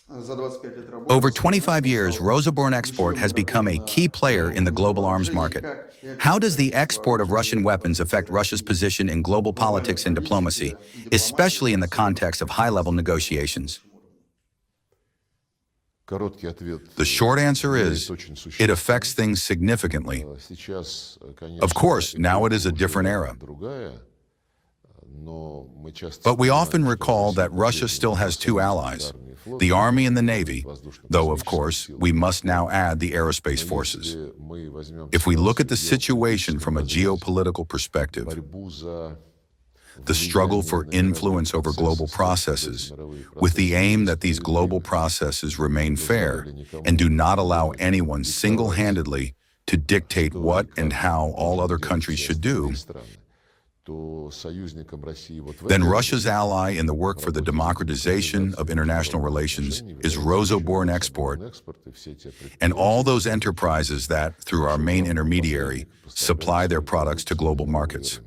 Over 25 years, Rosoboronexport has become a key player in the global arms market. How does the export of Russian weapons affect Russia's position in global politics and diplomacy, especially in the context of high-level negotiations? The short answer is, it affects things significantly. Of course, now it is a different era. But we often recall that Russia still has two allies, the Army and the Navy, though, of course, we must now add the aerospace forces. If we look at the situation from a geopolitical perspective, the struggle for influence over global processes, with the aim that these global processes remain fair and do not allow anyone single-handedly to dictate what and how all other countries should do, then Russia's ally in the work for the democratization of international relations is Rosoboronexport, and all those enterprises that, through our main intermediary, supply their products to global markets.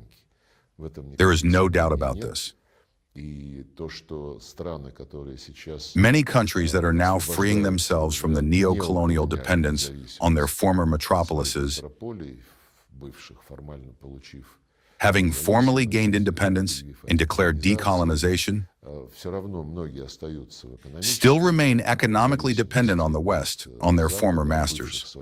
There is no doubt about this. Many countries that are now freeing themselves from the neo-colonial dependence on their former metropolises, having formally gained independence and declared decolonization, still remain economically dependent on the West, on their former masters.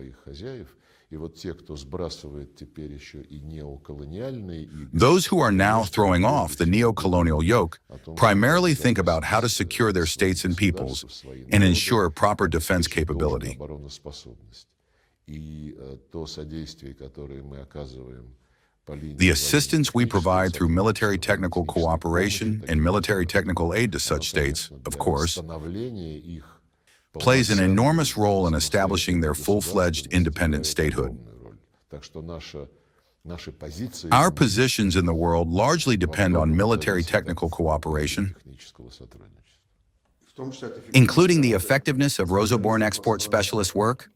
Those who are now throwing off the neo-colonial yoke primarily think about how to secure their states and peoples and ensure proper defense capability. The assistance we provide through military technical cooperation and military technical aid to such states, of course, plays an enormous role in establishing their full-fledged independent statehood. Our positions in the world largely depend on military technical cooperation, including the effectiveness of Rosoboronexport specialist work.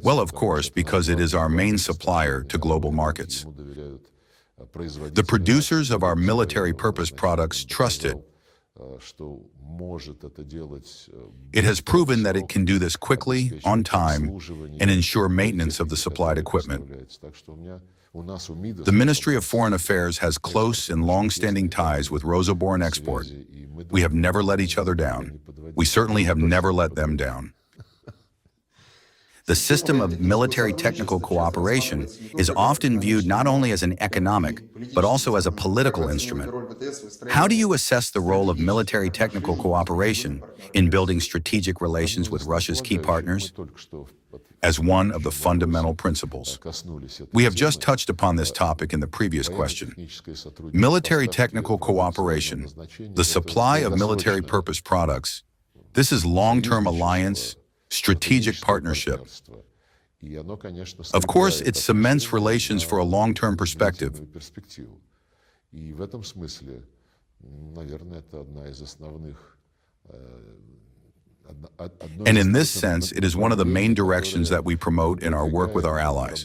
Well, of course, because it is our main supplier to global markets. The producers of our military purpose products trust it. It has proven that it can do this quickly, on time, and ensure maintenance of the supplied equipment. The Ministry of Foreign Affairs has close and long-standing ties with Rosoboronexport. We have never let each other down. We certainly have never let them down. The system of military technical cooperation is often viewed not only as an economic, but also as a political instrument. How do you assess the role of military technical cooperation in building strategic relations with Russia's key partners? As one of the fundamental principles. We have just touched upon this topic in the previous question. Military technical cooperation, the supply of military purpose products, this is long-term alliance, strategic partnership. Of course, it cements relations for a long-term perspective. And in this sense, it is one of the main directions that we promote in our work with our allies.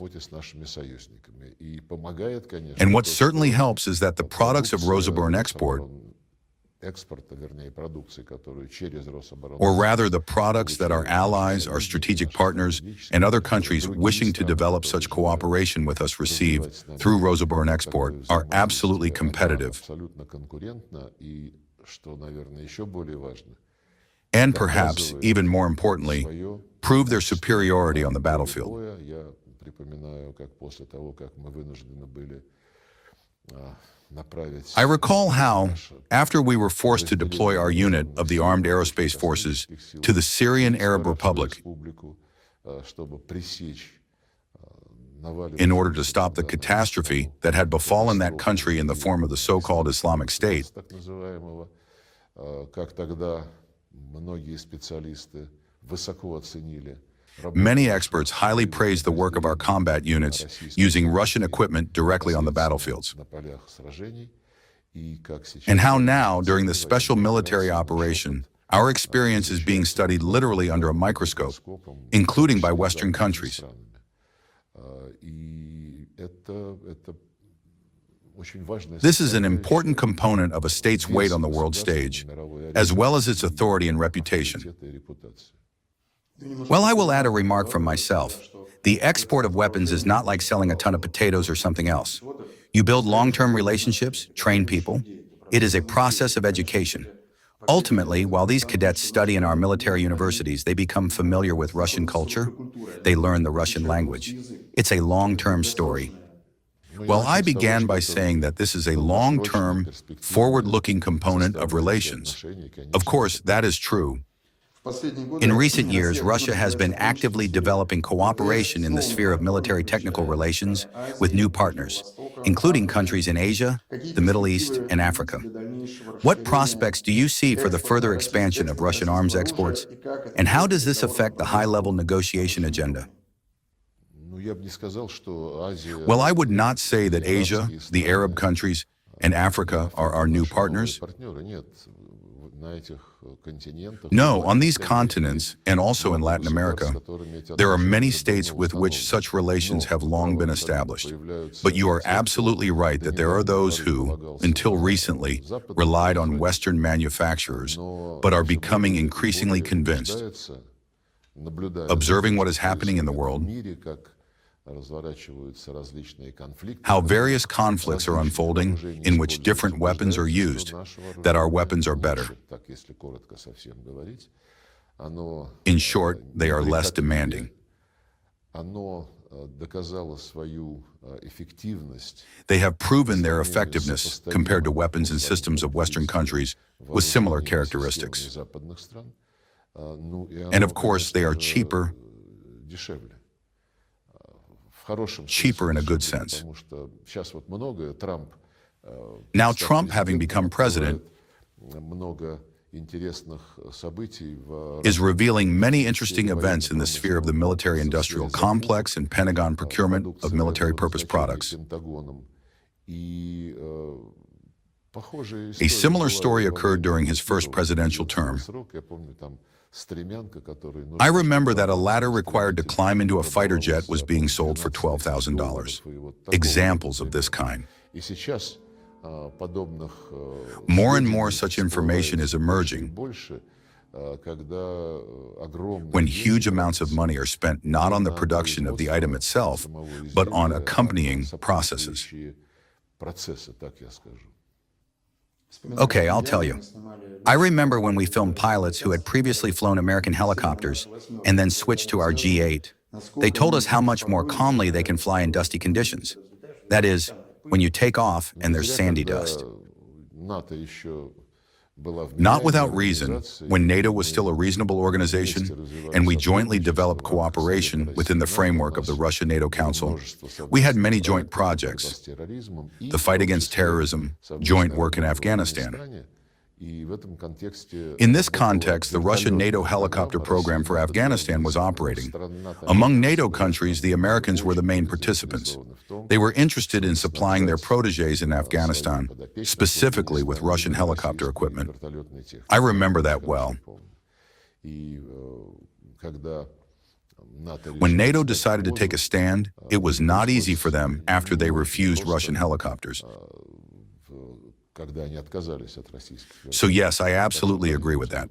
And what certainly helps is that the products of Rosoboronexport, or rather the products that our allies, our strategic partners, and other countries wishing to develop such cooperation with us receive through Rosoboronexport are absolutely competitive. And perhaps, even more importantly, prove their superiority on the battlefield. I recall how, after we were forced to deploy our unit of the Armed Aerospace Forces to the Syrian Arab Republic in order to stop the catastrophe that had befallen that country in the form of the so-called Islamic State, many experts highly praised the work of our combat units using Russian equipment directly on the battlefields. And how now, during the special military operation, our experience is being studied literally under a microscope, including by Western countries. This is an important component of a state's weight on the world stage, as well as its authority and reputation. Well, I will add a remark from myself. The export of weapons is not like selling a ton of potatoes or something else. You build long-term relationships, train people. It is a process of education. Ultimately, while these cadets study in our military universities, they become familiar with Russian culture. They learn the Russian language. It's a long-term story. Well, I began by saying that this is a long-term, forward-looking component of relations. Of course, that is true. In recent years, Russia has been actively developing cooperation in the sphere of military technical relations with new partners, including countries in Asia, the Middle East, and Africa. What prospects do you see for the further expansion of Russian arms exports, and how does this affect the high-level negotiation agenda? Well, I would not say that Asia, the Arab countries, and Africa are our new partners. No, on these continents, and also in Latin America, there are many states with which such relations have long been established. But you are absolutely right that there are those who, until recently, relied on Western manufacturers, but are becoming increasingly convinced. Observing what is happening in the world, how various conflicts are unfolding in which different weapons are used, that our weapons are better. In short, they are less demanding. They have proven their effectiveness compared to weapons and systems of Western countries with similar characteristics. And of course, they are cheaper in a good sense. Now, Trump, having become president, is revealing many interesting events in the sphere of the military-industrial complex and Pentagon procurement of military-purpose products. A similar story occurred during his first presidential term. I remember that a ladder required to climb into a fighter jet was being sold for $12,000. Examples of this kind. More and more such information is emerging when huge amounts of money are spent not on the production of the item itself, but on accompanying processes. Okay, I'll tell you. I remember when we filmed pilots who had previously flown American helicopters and then switched to our G8. They told us how much more calmly they can fly in dusty conditions. That is, when you take off and there's sandy dust. Not without reason, when NATO was still a reasonable organization and we jointly developed cooperation within the framework of the Russia-NATO Council, we had many joint projects. The fight against terrorism, joint work in Afghanistan. In this context, the Russian NATO helicopter program for Afghanistan was operating. Among NATO countries, the Americans were the main participants. They were interested in supplying their protégés in Afghanistan, specifically with Russian helicopter equipment. I remember that well. When NATO decided to take a stand, it was not easy for them after they refused Russian helicopters. So yes, I absolutely agree with that.